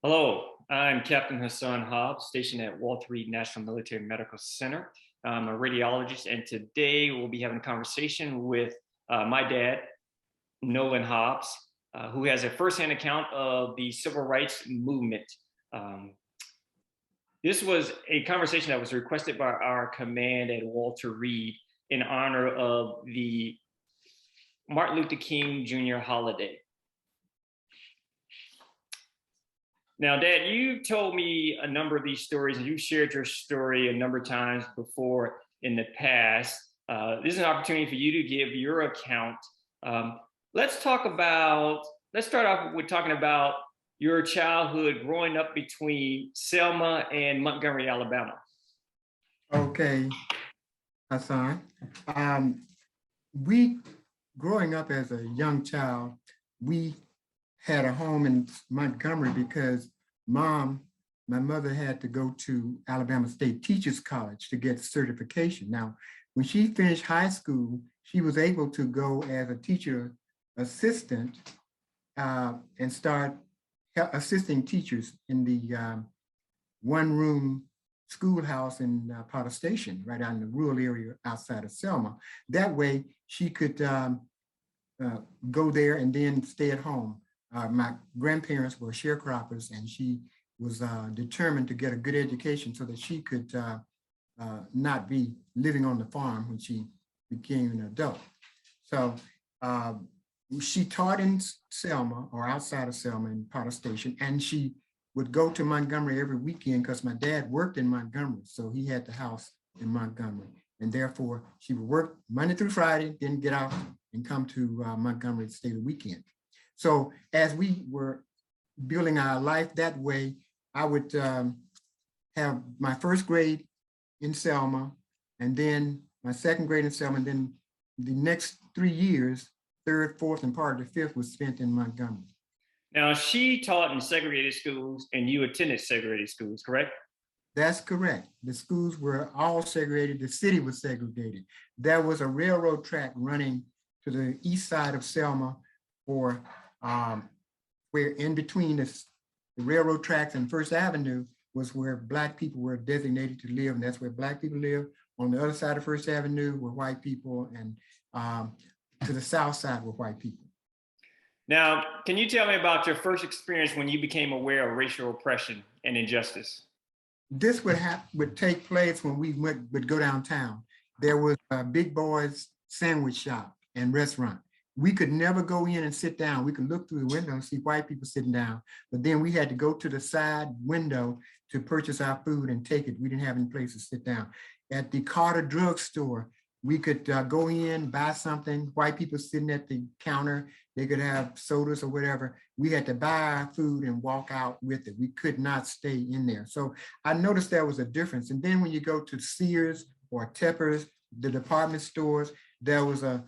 Hello, I'm Captain Hasan Hobbs, stationed at Walter Reed National Military Medical Center. I'm a radiologist, and today we'll be having a conversation with my dad, Nolen Hobbs, who has a firsthand account of the civil rights movement. This was a conversation that was requested by our command at Walter Reed in honor of the Martin Luther King Jr. holiday. Now, Dad, you told me a number of these stories, and you shared your story a number of times before in the past. This is an opportunity for you to give your account. Let's start off with talking about your childhood growing up between Selma and Montgomery, Alabama. Okay, Hasan. Growing up as a young child, we had a home in Montgomery because my mother had to go to Alabama State Teachers College to get certification. Now, when she finished high school, she was able to go as a teacher assistant and start assisting teachers in the one-room schoolhouse in Potter Station, right out in the rural area outside of Selma. That way, she could go there and then stay at home. My grandparents were sharecroppers, and she was determined to get a good education so that she could not be living on the farm when she became an adult. So she taught in Selma or outside of Selma in Potter Station, and she would go to Montgomery every weekend because my dad worked in Montgomery, so he had the house in Montgomery. And therefore, she would work Monday through Friday, then get out and come to Montgomery to stay the weekend. So as we were building our life that way, I would have my first grade in Selma, and then my second grade in Selma, and then the next 3 years, third, fourth, and part of the fifth was spent in Montgomery. Now, she taught in segregated schools, and you attended segregated schools, correct? That's correct. The schools were all segregated. The city was segregated. There was a railroad track running to the east side of Selma, where in between the railroad tracks and First Avenue was where Black people were designated to live, and that's where Black people live. On the other side of First Avenue were white people, and to the south side were white people. Now, can you tell me about your first experience when you became aware of racial oppression and injustice? This would take place when we would go downtown. There was a Big Boy's sandwich shop and restaurant. We could never go in and sit down. We could look through the window and see white people sitting down, but then we had to go to the side window to purchase our food and take it. We didn't have any place to sit down. At the Carter Drug Store, we could go in, buy something. White people sitting at the counter, they could have sodas or whatever. We had to buy our food and walk out with it. We could not stay in there. So I noticed there was a difference. And then when you go to Sears or Tepper's, the department stores, there was a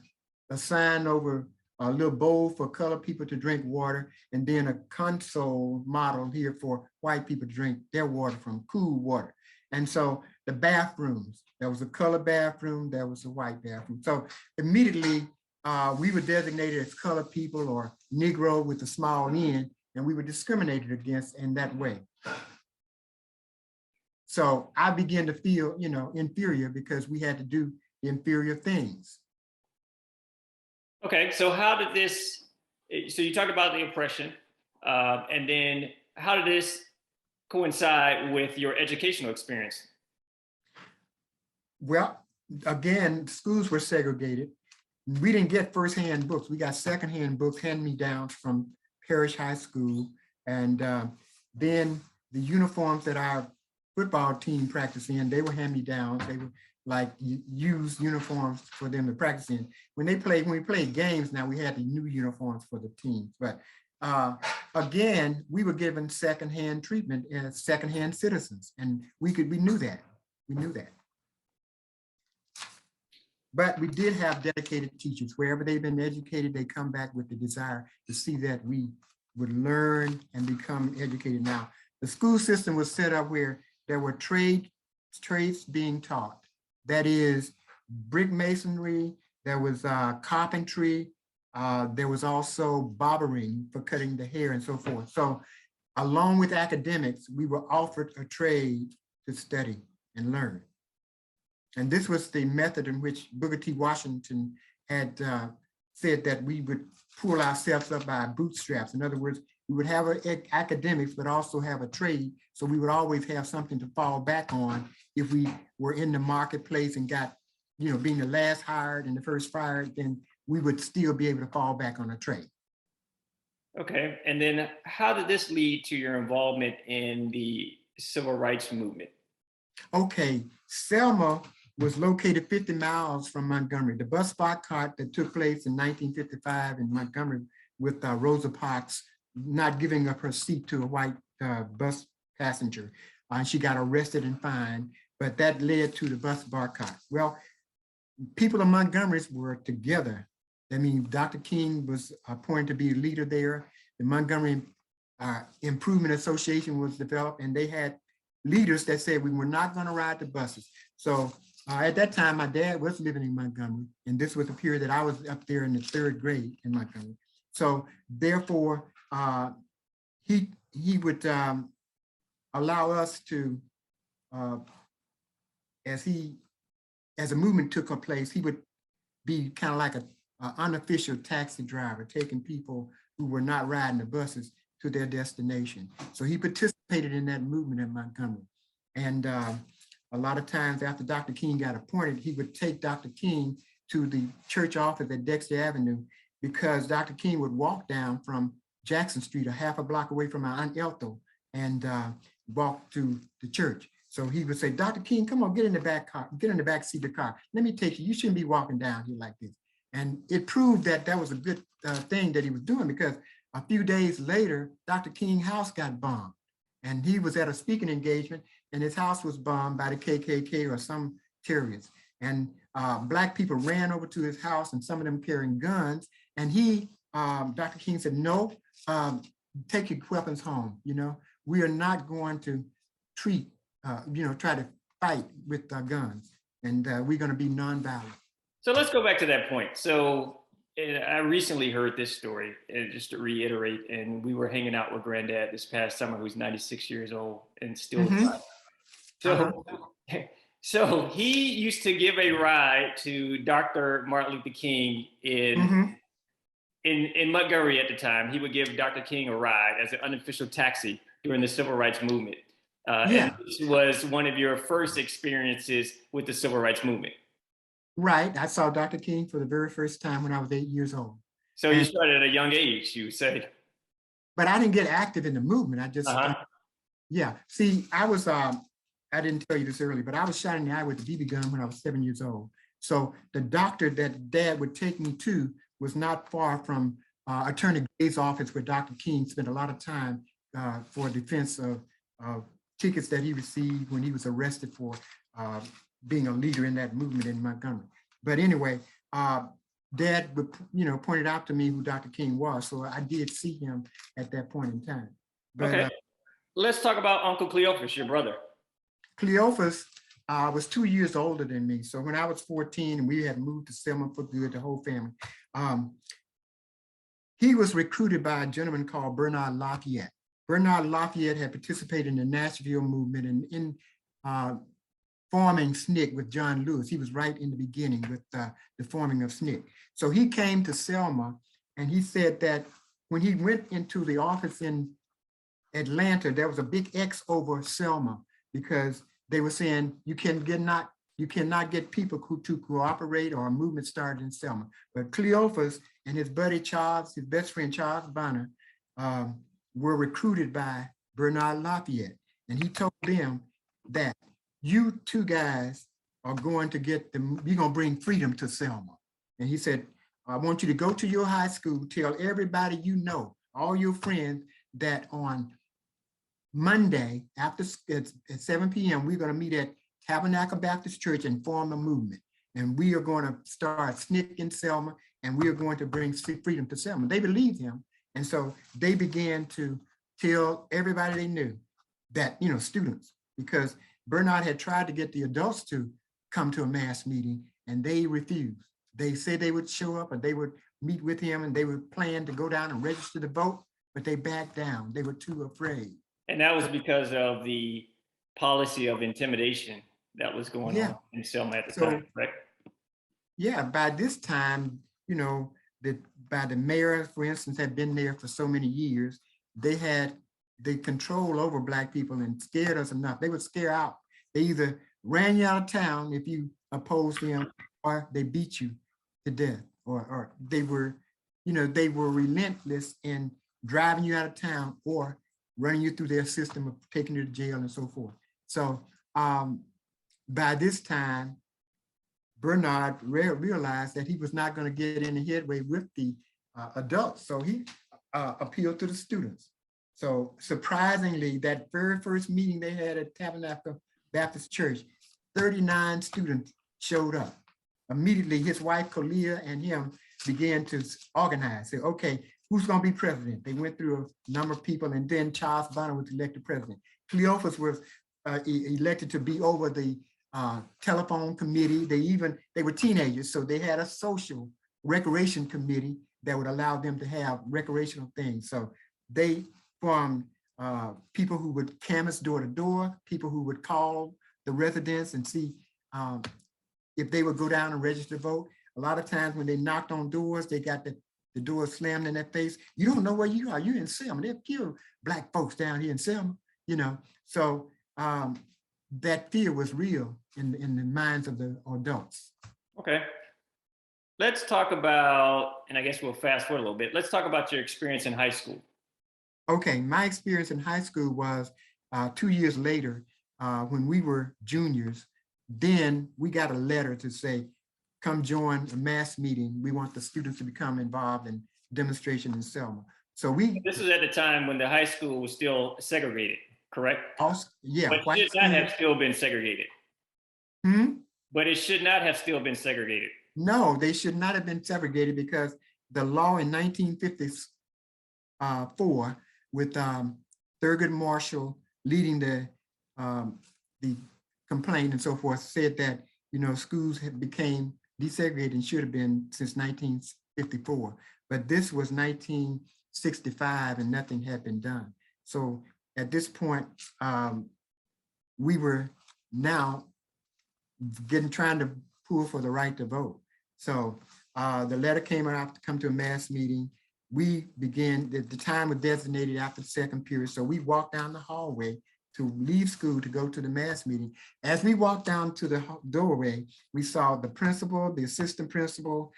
sign over a little bowl for colored people to drink water, and then a console model here for white people to drink their water from cool water. And so the bathrooms, there was a colored bathroom, there was a white bathroom. So immediately we were designated as colored people or Negro with a small N, and we were discriminated against in that way. So I began to feel, inferior because we had to do inferior things. Okay, so so you talked about the oppression, and then how did this coincide with your educational experience? Well, again, schools were segregated. We didn't get firsthand books. We got secondhand books, hand-me-downs from Parish High School. And then the uniforms that our football team practiced in, they were hand-me-downs. They were like used uniforms for them to practice in. When we played games, now we had the new uniforms for the teams. But again, we were given secondhand treatment as secondhand citizens, and we knew that. We knew that. But we did have dedicated teachers. Wherever they've been educated, they come back with the desire to see that we would learn and become educated. Now, the school system was set up where there were trades being taught. That is brick masonry, there was carpentry, there was also barbering for cutting the hair and so forth. So along with academics, we were offered a trade to study and learn. And this was the method in which Booker T. Washington had said that we would pull ourselves up by our bootstraps. In other words, we would have academics, but also have a trade. So we would always have something to fall back on if we were in the marketplace and got, being the last hired and the first fired, then we would still be able to fall back on a trade. Okay, and then how did this lead to your involvement in the civil rights movement? Okay, Selma was located 50 miles from Montgomery. The bus boycott that took place in 1955 in Montgomery with Rosa Parks not giving up her seat to a white bus passenger. She got arrested and fined, but that led to the bus boycott. Well, people of Montgomery were together. I mean, Dr. King was appointed to be a leader there. The Montgomery Improvement Association was developed, and they had leaders that said we were not going to ride the buses. So at that time, my dad was living in Montgomery, and this was the period that I was up there in the 3rd grade in Montgomery. So therefore, he would allow us to, as a movement took place, he would be kind of like an unofficial taxi driver, taking people who were not riding the buses to their destination. So he participated in that movement in Montgomery. And a lot of times after Dr. King got appointed, he would take Dr. King to the church office at Dexter Avenue, because Dr. King would walk down from Jackson Street, a half a block away from my Aunt Elto, and walk to the church. So he would say, Dr. King, come on, get in the back car, get in the back seat of the car. Let me take you. You shouldn't be walking down here like this. And it proved that that was a good thing that he was doing, because a few days later, Dr. King's house got bombed. And he was at a speaking engagement, and his house was bombed by the KKK or some terrorists. And Black people ran over to his house, and some of them carrying guns. And he, Dr. King said, no, take your weapons home. We are not going to treat, try to fight with guns, and we're going to be nonviolent. So let's go back to that point. So I recently heard this story, just to reiterate, and we were hanging out with Granddad this past summer, who's 96 years old and still alive. So, so he used to give a ride to Dr. Martin Luther King in Montgomery at the time. He would give Dr. King a ride as an unofficial taxi during the civil rights movement. And this was one of your first experiences with the civil rights movement. Right. I saw Dr. King for the very first time when I was 8 years old. So you started at a young age, you say. But I didn't get active in the movement. I just, See, I was, I didn't tell you this earlier, but I was shot in the eye with a BB gun when I was 7 years old. So the doctor that Dad would take me to was not far from Attorney Gray's office, where Dr. King spent a lot of time for defense of tickets that he received when he was arrested for being a leader in that movement in Montgomery. But anyway, Dad would, pointed out to me who Dr. King was, so I did see him at that point in time. But, okay, let's talk about Uncle Cleophas, your brother. Cleophas was 2 years older than me. So when I was 14 and we had moved to Selma for good, the whole family, he was recruited by a gentleman called Bernard Lafayette. Bernard Lafayette had participated in the Nashville movement and in forming SNCC with John Lewis. He was right in the beginning with the forming of SNCC. So he came to Selma, and he said that when he went into the office in Atlanta, there was a big X over Selma, because they were saying you cannot get people to cooperate or a movement started in Selma. But Cleophas and his buddy Charles, his best friend Charles Bonner, were recruited by Bernard Lafayette. And he told them that you two guys are going to you're going to bring freedom to Selma. And he said, I want you to go to your high school, tell everybody you know, all your friends, that on Monday at 7 p.m., we're going to meet at Tabernacle Baptist Church and form a movement. And we are going to start SNCC in Selma, and we are going to bring freedom to Selma. They believed him. And so they began to tell everybody they knew that, students, because Bernard had tried to get the adults to come to a mass meeting, and they refused. They said they would show up and they would meet with him, and they would plan to go down and register to vote, but they backed down. They were too afraid. And that was because of the policy of intimidation that was going on in Selma at the time, right? Yeah, by this time, you know, by the mayor, for instance, had been there for so many years, they had the control over Black people and scared us enough. They would scare out. They either ran you out of town if you opposed them, or they beat you to death, or they were, you know, they were relentless in driving you out of town or running you through their system of taking you to jail and so forth. So by this time, Bernard realized that he was not going to get any headway with the adults. So he appealed to the students. So surprisingly, that very first meeting they had at Tabernacle Baptist Church, 39 students showed up. Immediately, his wife, Kalia, and him began to organize. Say, okay, who's going to be president? They went through a number of people, and then Charles Bonner was elected president. Cleophas was elected to be over the telephone committee. They were teenagers, so they had a social recreation committee that would allow them to have recreational things. So they formed people who would canvass door to door, people who would call the residents and see if they would go down and register to vote. A lot of times when they knocked on doors, they got the doors slammed in their face. You don't know where you are. You're in Selma. They've killed Black folks down here in Selma, you know. So that fear was real in the minds of the adults. Okay. Let's talk about, and I guess we'll fast forward a little bit. Let's talk about your experience in high school. Okay, my experience in high school was 2 years later, when we were juniors. Then we got a letter to say, come join a mass meeting. We want the students to become involved in demonstration in Selma. So this is at the time when the high school was still segregated, correct? Also, yeah. But it should not have still been segregated. But it should not have still been segregated. No, they should not have been segregated because the law in 1954 with Thurgood Marshall leading the complaint and so forth said that, you know, schools became desegregated and should have been since 1954. But this was 1965 and nothing had been done. So at this point, we were now trying to pull for the right to vote. So the letter came out to come to a mass meeting. We began, the time was designated after the second period. So we walked down the hallway to leave school to go to the mass meeting. As we walked down to the doorway, we saw the principal, the assistant principal,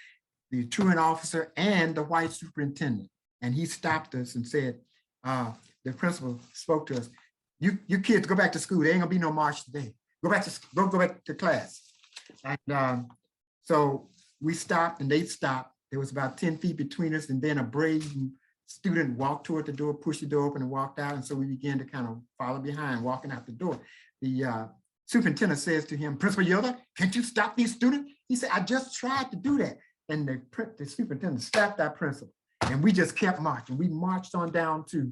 the truant officer, and the white superintendent. And he stopped us and said, the principal spoke to us, you kids go back to school. There ain't gonna be no march today. Go back to class. And so we stopped and they stopped. There was about 10 feet between us, and then a brave student walked toward the door, pushed the door open and walked out. And so we began to kind of follow behind, walking out the door. The superintendent says to him, Principal Yoder, can't you stop these students? He said, I just tried to do that. And the superintendent stopped our principal, and we just kept marching. We marched on down to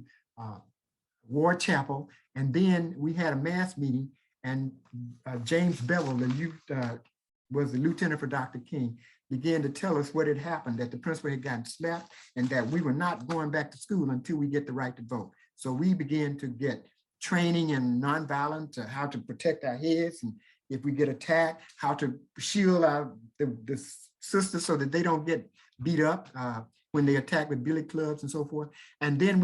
Ward Chapel, and then we had a mass meeting, and James Bevel, the youth, was the lieutenant for Dr. King, began to tell us what had happened, that the principal had gotten slapped and that we were not going back to school until we get the right to vote. So we began to get training in nonviolence, how to protect our heads, and if we get attacked, how to shield the sisters so that they don't get beat up when they attack with billy clubs and so forth. And then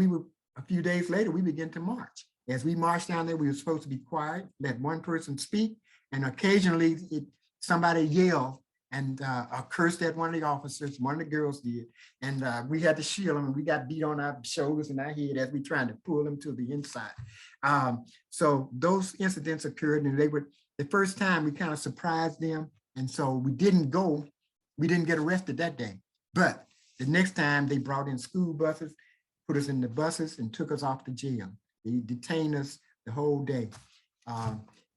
a few days later, we began to march. As we marched down there, we were supposed to be quiet, let one person speak, and occasionally somebody yelled and cursed at one of the officers. One of the girls did, and we had to shield them, and we got beat on our shoulders and our head as we tried to pull them to the inside. So those incidents occurred, and they were the first time we kind of surprised them, and so we didn't get arrested that day. But the next time they brought in school buses, put us in the buses, and took us off to jail. They detained us the whole day.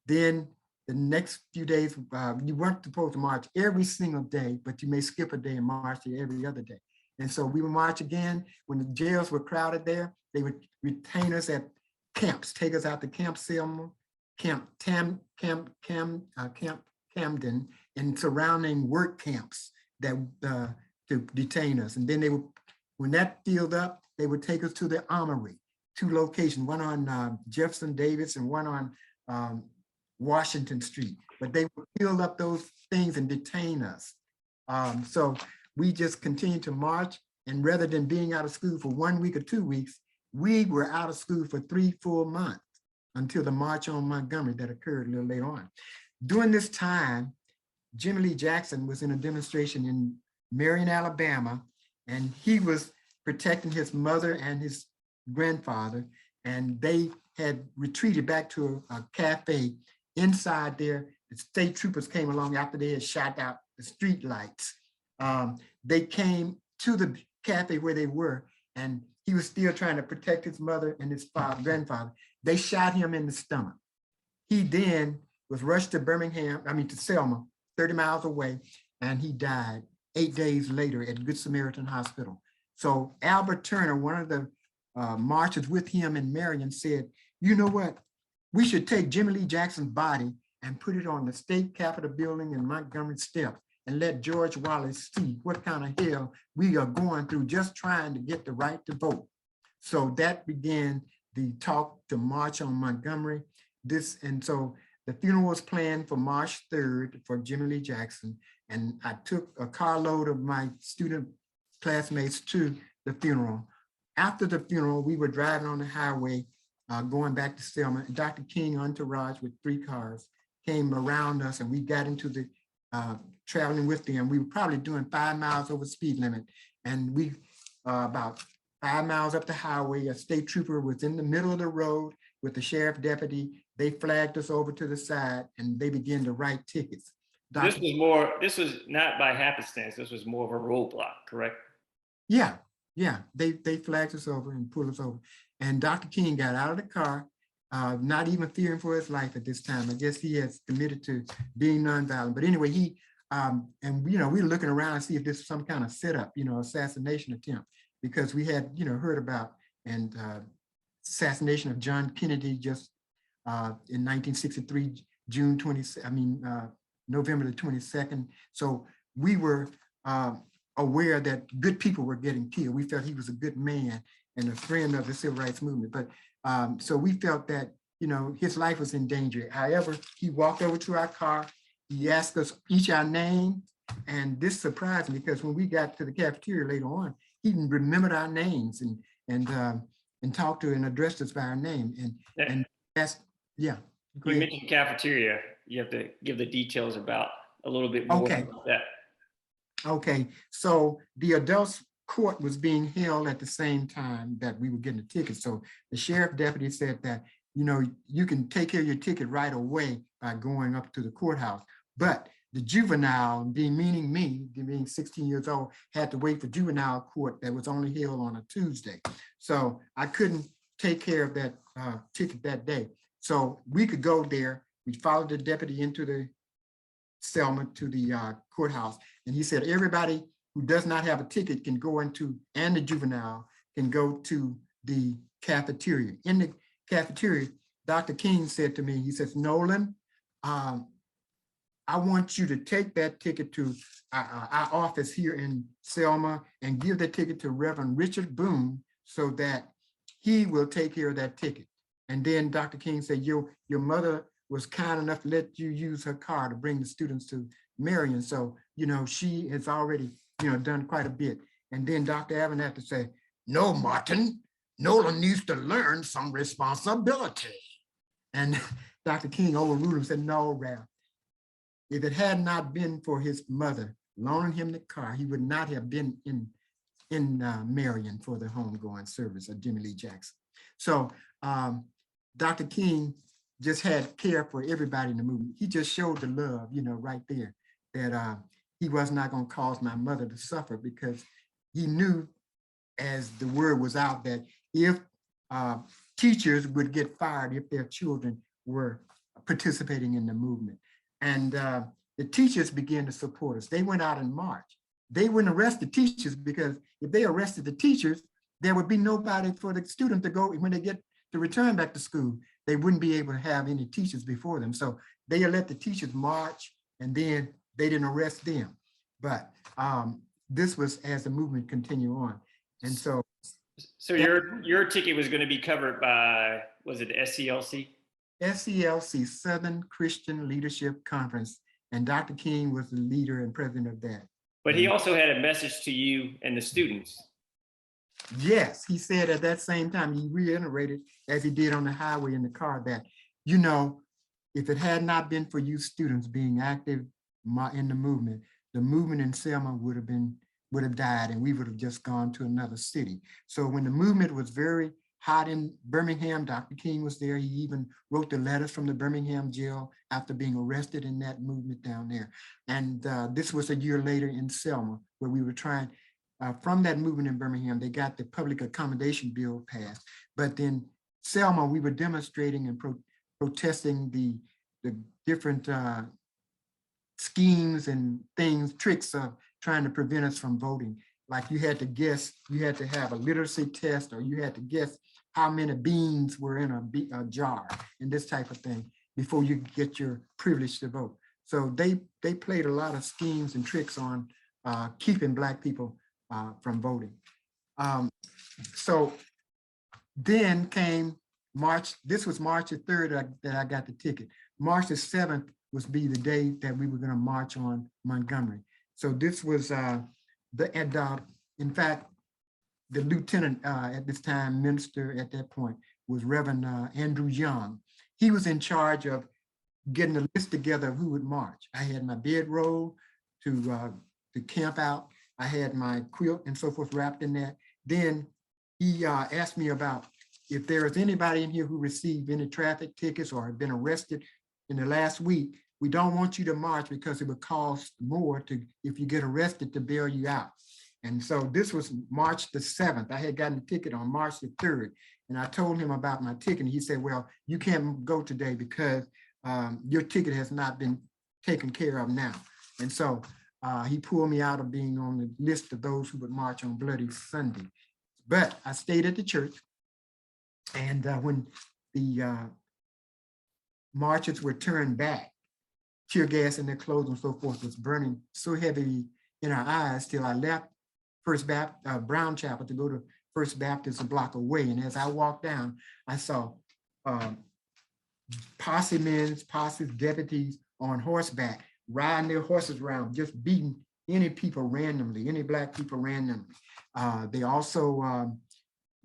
Then the next few days, you weren't supposed to march every single day, but you may skip a day and march every other day. And so we would march again. When the jails were crowded there, they would retain us at camps, take us out to Camp Selma, Camp Camden, and surrounding work camps that to detain us. And then they would When that filled up, they would take us to the Armory, 2 locations, one on Jefferson Davis and one on Washington Street. But they would fill up those things and detain us. So we just continued to march. And rather than being out of school for 1 week or 2 weeks, we were out of school for 3 full months until the March on Montgomery that occurred a little later on. During this time, Jimmy Lee Jackson was in a demonstration in Marion, Alabama, and he was protecting his mother and his grandfather, and they had retreated back to a cafe inside there. The state troopers came along after they had shot out the street lights. They came to the cafe where they were, and he was still trying to protect his mother and his grandfather. They shot him in the stomach. He then was rushed to to Selma, 30 miles away, and he died 8 days later at Good Samaritan Hospital. So Albert Turner, one of the marchers with him in Marion, said, you know what? We should take Jimmy Lee Jackson's body and put it on the state capitol building in Montgomery steps and let George Wallace see what kind of hell we are going through just trying to get the right to vote. So that began the talk to march on Montgomery. And so the funeral was planned for March 3rd for Jimmy Lee Jackson. And I took a carload of my student classmates to the funeral. After the funeral, we were driving on the highway, going back to Selma. And Dr. King entourage with 3 cars came around us, and we got into the traveling with them. We were probably doing 5 miles over speed limit. And we about 5 miles up the highway, a state trooper was in the middle of the road with the sheriff deputy. They flagged us over to the side and they began to write tickets. This was not by happenstance. This was more of a roadblock, correct? Yeah. They flagged us over and pulled us over. And Dr. King got out of the car, not even fearing for his life at this time. I guess he has committed to being nonviolent. But anyway, we were looking around to see if this was some kind of setup, assassination attempt, because we had, heard about assassination of John Kennedy just in 1963, November the 22nd. So we were aware that good people were getting killed. We felt he was a good man and a friend of the civil rights movement. But so we felt that, his life was in danger. However, he walked over to our car. He asked us each our name. And this surprised me because when we got to the cafeteria later on, he remembered our names and talked to and addressed us by our name. And that's, yeah. You mentioned cafeteria. You have to give the details about a little bit more about that. Okay, so the adults court was being held at the same time that we were getting a ticket. So the sheriff deputy said that, you can take care of your ticket right away by going up to the courthouse. But the juvenile, meaning me, being 16 years old, had to wait for juvenile court that was only held on a Tuesday. So I couldn't take care of that ticket that day. So we could go there. We followed the deputy into the Selma to the courthouse. And he said, everybody who does not have a ticket can go into, and the juvenile can go to the cafeteria. In the cafeteria, Dr. King said to me, he says, Nolen, I want you to take that ticket to our office here in Selma and give the ticket to Reverend Richard Boone so that he will take care of that ticket. And then Dr. King said, your mother was kind enough to let you use her car to bring the students to Marion. So, she has already, done quite a bit. And then Dr. Avon had to say, no, Martin, Nolen needs to learn some responsibility. And Dr. King overruled him and said, no, Ralph, if it had not been for his mother loaning him the car, he would not have been in Marion for the homegoing service of Jimmy Lee Jackson. So Dr. King just had care for everybody in the movement. He just showed the love, right there, that he was not going to cause my mother to suffer, because he knew, as the word was out, that if teachers would get fired if their children were participating in the movement. And the teachers began to support us. They went out in March. They wouldn't arrest the teachers, because if they arrested the teachers, there would be nobody for the student to go when they get to return back to school. They wouldn't be able to have any teachers before them. So they let the teachers march, and then they didn't arrest them. But this was as the movement continued on. And so your ticket was going to be covered by, was it SCLC? SCLC, Southern Christian Leadership Conference, and Dr. King was the leader and president of that. But he also had a message to you and the students. Yes, he said at that same time, he reiterated, as he did on the highway in the car, that, you know, if it had not been for you students being active in the movement in Selma would have died, and we would have just gone to another city. So when the movement was very hot in Birmingham, Dr. King was there. He even wrote the letters from the Birmingham jail after being arrested in that movement down there. And this was a year later in Selma, where we were trying, from that movement in Birmingham, they got the public accommodation bill passed. But then Selma, we were demonstrating and protesting the different schemes and things, tricks of trying to prevent us from voting. Like you had to guess, you had to have a literacy test, or you had to guess how many beans were in a jar and this type of thing before you get your privilege to vote. So they played a lot of schemes and tricks on keeping Black people from voting. So then came March, this was March the 3rd that I got the ticket. March the 7th was be the day that we were going to march on Montgomery. So this was in fact, the lieutenant at this time, minister at that point, was Reverend Andrew Young. He was in charge of getting a list together of who would march. I had my bedroll to camp out. I had my quilt and so forth wrapped in that. Then he asked me about if there is anybody in here who received any traffic tickets or have been arrested in the last week. We don't want you to march because it would cost more if you get arrested to bail you out. And so this was March the 7th. I had gotten a ticket on March the 3rd. And I told him about my ticket. And he said, well, you can't go today because your ticket has not been taken care of now. And so he pulled me out of being on the list of those who would march on Bloody Sunday. But I stayed at the church. And when the marchers were turned back, tear gas in their clothes and so forth was burning so heavily in our eyes till I left Brown Chapel to go to First Baptist a block away. And as I walked down, I saw posse men, deputies on horseback, riding their horses around, just beating any people randomly, any Black people randomly. They also,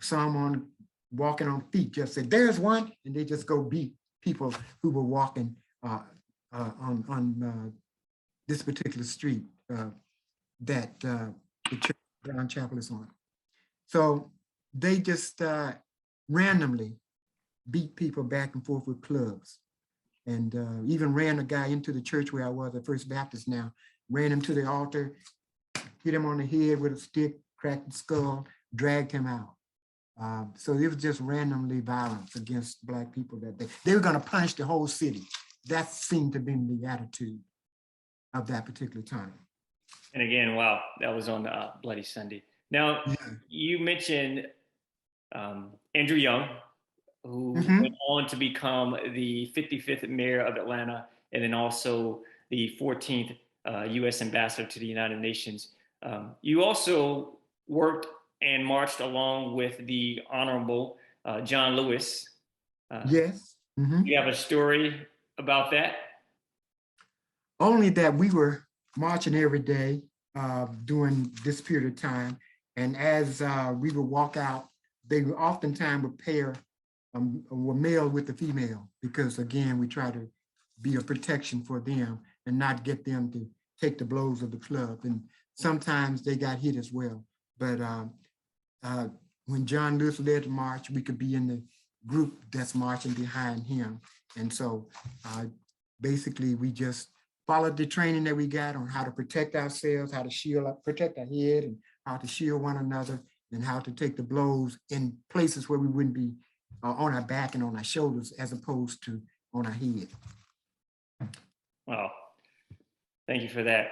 some walking on feet, just said, there's one, and they just go beat people who were walking on this particular street that the church Brown Chapel is on. So they just randomly beat people back and forth with clubs, and even ran a guy into the church where I was at First Baptist now, ran him to the altar, hit him on the head with a stick, cracked his skull, dragged him out. So it was just randomly violence against Black people that they were going to punish the whole city. That seemed to be the attitude of that particular time. And again, wow, that was on Bloody Sunday. Now, you mentioned Andrew Young, who went on to become the 55th mayor of Atlanta, and then also the 14th U.S. ambassador to the United Nations. You also worked and marched along with the Honorable John Lewis. Yes. You have a story about that? Only that we were marching every day during this period of time. And as we would walk out, they would oftentimes would pair were male with the female, because again, we try to be a protection for them and not get them to take the blows of the club. And sometimes they got hit as well. But when John Lewis led the march, we could be in the group that's marching behind him. And so basically we just followed the training that we got on how to protect ourselves, how to shield, protect our head, and how to shield one another, and how to take the blows in places where we wouldn't be on our back and on our shoulders, as opposed to on our head. Wow, thank you for that.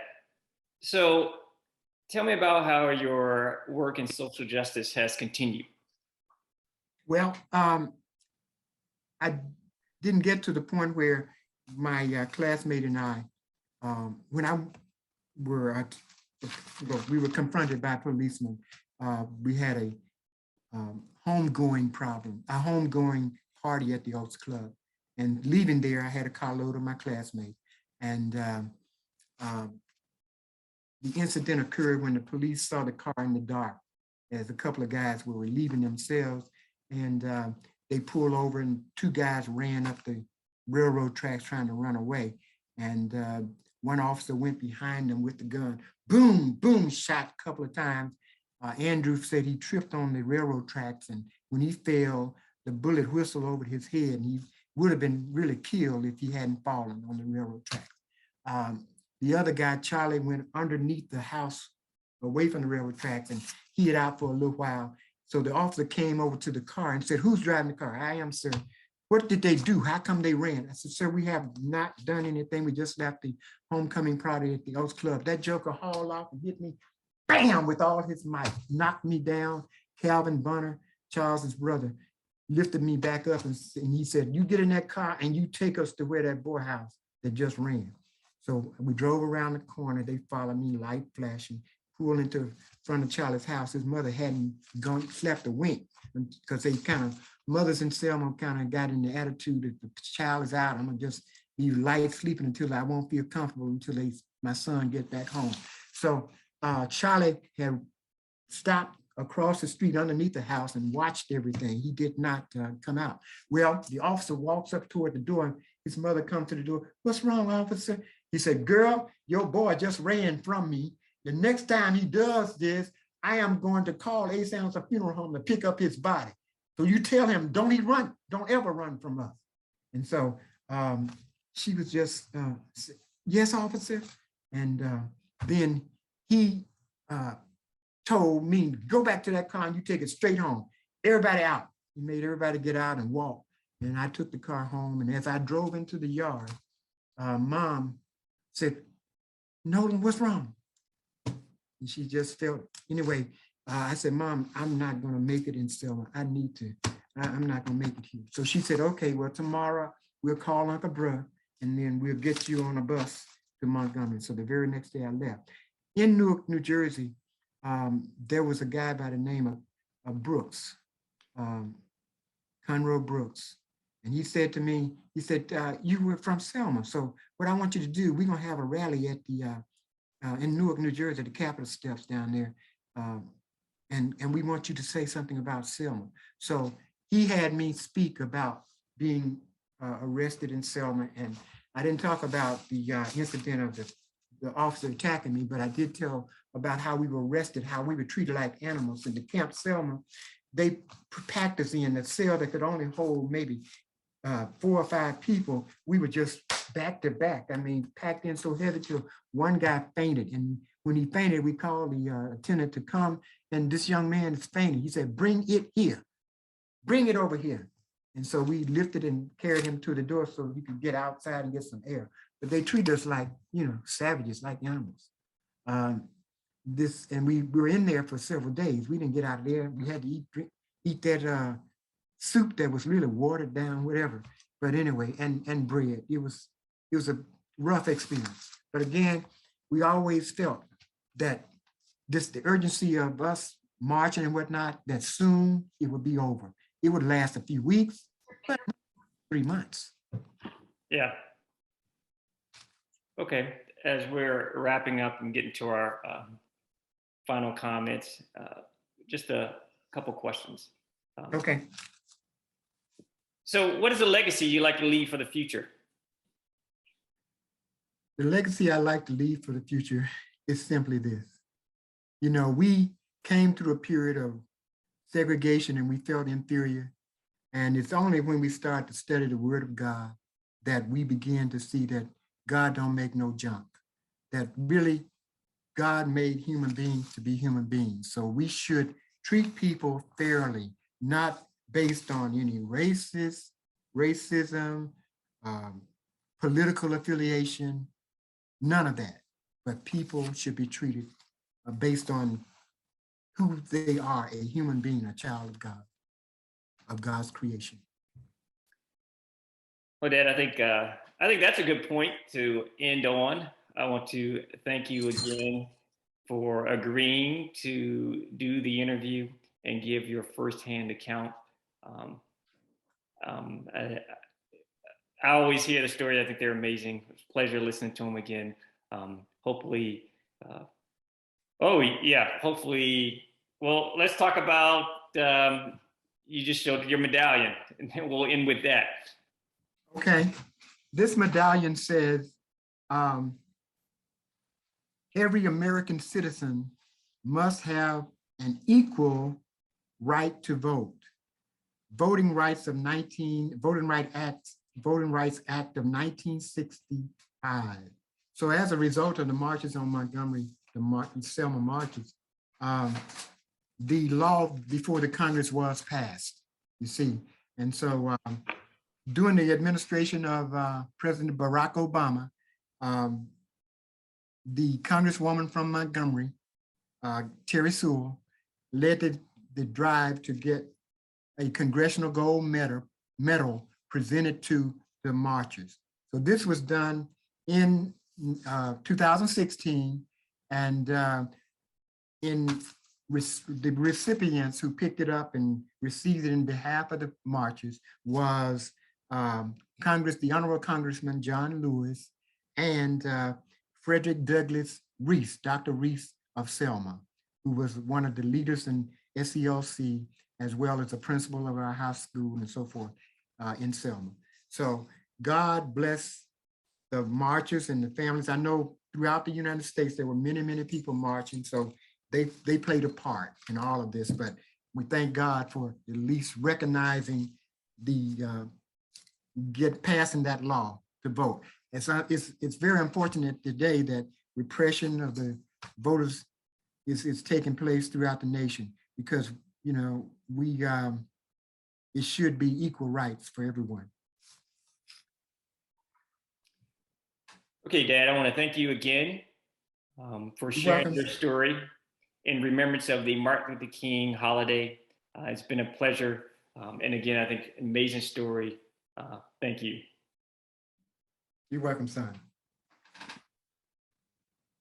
So tell me about how your work in social justice has continued. Well, I didn't get to the point where my classmate and I, when we were confronted by policemen we had a homegoing problem, a homegoing party at the Oaks Club. And leaving there, I had a carload of my classmates. And the incident occurred when the police saw the car in the dark, as a couple of guys were relieving themselves. And they pulled over and two guys ran up the railroad tracks trying to run away. And one officer went behind them with the gun. Boom, boom, shot a couple of times. Andrew said he tripped on the railroad tracks, and when he fell, the bullet whistled over his head, and he would have been really killed if he hadn't fallen on the railroad tracks. The other guy, Charlie, went underneath the house away from the railroad tracks and hid out for a little while. So the officer came over to the car and said, "Who's driving the car?" "I am, sir." "What did they do? How come they ran?" I said, "Sir, we have not done anything. We just left the homecoming party at the Oaks Club." That joker hauled off and hit me, bam, with all his might, knocked me down. Calvin Bunner, Charles's brother, lifted me back up and he said, "You get in that car and you take us to where that boy house that just ran." So we drove around the corner. They followed me, light flashing, pulled into front of Charlie's house. His mother hadn't slept a wink because they kind of, mothers in Selma kind of got in the attitude that the child is out. I'm gonna just be light sleeping until I won't feel comfortable until my son get back home. So Charlie had stopped across the street underneath the house and watched everything. He did not come out. Well, the officer walks up toward the door. His mother comes to the door. "What's wrong, officer?" He said, "Girl, your boy just ran from me. The next time he does this, I am going to call Asam's funeral home to pick up his body. So you tell him, don't he run, don't ever run from us." And so she was just, "Yes, officer." And then he told me, "Go back to that car and you take it straight home. Everybody out." He made everybody get out and walk. And I took the car home. And as I drove into the yard, Mom said, "Nolen, what's wrong?" And she just felt, anyway, I said, "Mom, I'm not gonna make it in Selma. I'm not gonna make it here." So she said, "Okay, well, tomorrow we'll call Uncle Bruh and then we'll get you on a bus to Montgomery." So the very next day I left. In Newark, New Jersey, there was a guy by the name of Brooks, Conroe Brooks. And he said to me, he said, "You were from Selma. So what I want you to do, we're gonna have a rally at the, in Newark, New Jersey, the Capitol steps down there. And we want you to say something about Selma." So he had me speak about being arrested in Selma. And I didn't talk about the incident of the officer attacking me, but I did tell about how we were arrested, how we were treated like animals. In the Camp Selma, they packed us in a cell that could only hold maybe 4 or 5 people. We were just back to back. I mean, packed in so heavy till one guy fainted. And when he fainted, we called the attendant to come, and this young man is fainting. He said, "Bring it here. Bring it over here." And so we lifted and carried him to the door so he could get outside and get some air. But they treat us like, savages, like animals. And we were in there for several days. We didn't get out of there. We had to eat that soup that was really watered down, whatever. But anyway, and bread. It was a rough experience. But again, we always felt that the urgency of us marching and whatnot, that soon it would be over. It would last a few weeks, but 3 months. Yeah. Okay, as we're wrapping up and getting to our final comments, just a couple questions. Okay. So what is the legacy you like to leave for the future? The legacy I like to leave for the future is simply this. We came through a period of segregation and we felt inferior. And it's only when we start to study the Word of God that we begin to see that God don't make no junk, that really God made human beings to be human beings. So we should treat people fairly, not based on any racism, political affiliation, none of that. But people should be treated based on who they are, a human being, a child of God, of God's creation. Well, Dad, I think that's a good point to end on. I want to thank you again for agreeing to do the interview and give your firsthand account. I always hear the stories. I think they're amazing. It's a pleasure listening to them again. Hopefully, hopefully, well, let's talk about, you just showed your medallion, and then we'll end with that. Okay, this medallion says, every American citizen must have an equal right to vote. Voting Rights Act of 1965. So as a result of the marches on Montgomery, the Selma marches, the law before the Congress was passed, you see. And so during the administration of President Barack Obama, the Congresswoman from Montgomery, Terry Sewell, led the drive to get a Congressional Gold medal presented to the marchers. So this was done in 2016, and the recipients who picked it up and received it in behalf of the marchers was the Honorable Congressman John Lewis and Frederick Douglass Reese, Dr. Reese of Selma, who was one of the leaders in SELC, as well as the principal of our high school and so forth in Selma. So God bless the marchers and the families. I know throughout the United States, there were many, many people marching. So they played a part in all of this, but we thank God for at least recognizing the passing that law to vote. And so it's very unfortunate today that repression of the voters is taking place throughout the nation, because it should be equal rights for everyone. Okay, Dad, I want to thank you again for sharing your story in remembrance of the Martin Luther King holiday. It's been a pleasure. And again, I think amazing story. Thank you. You're welcome, son.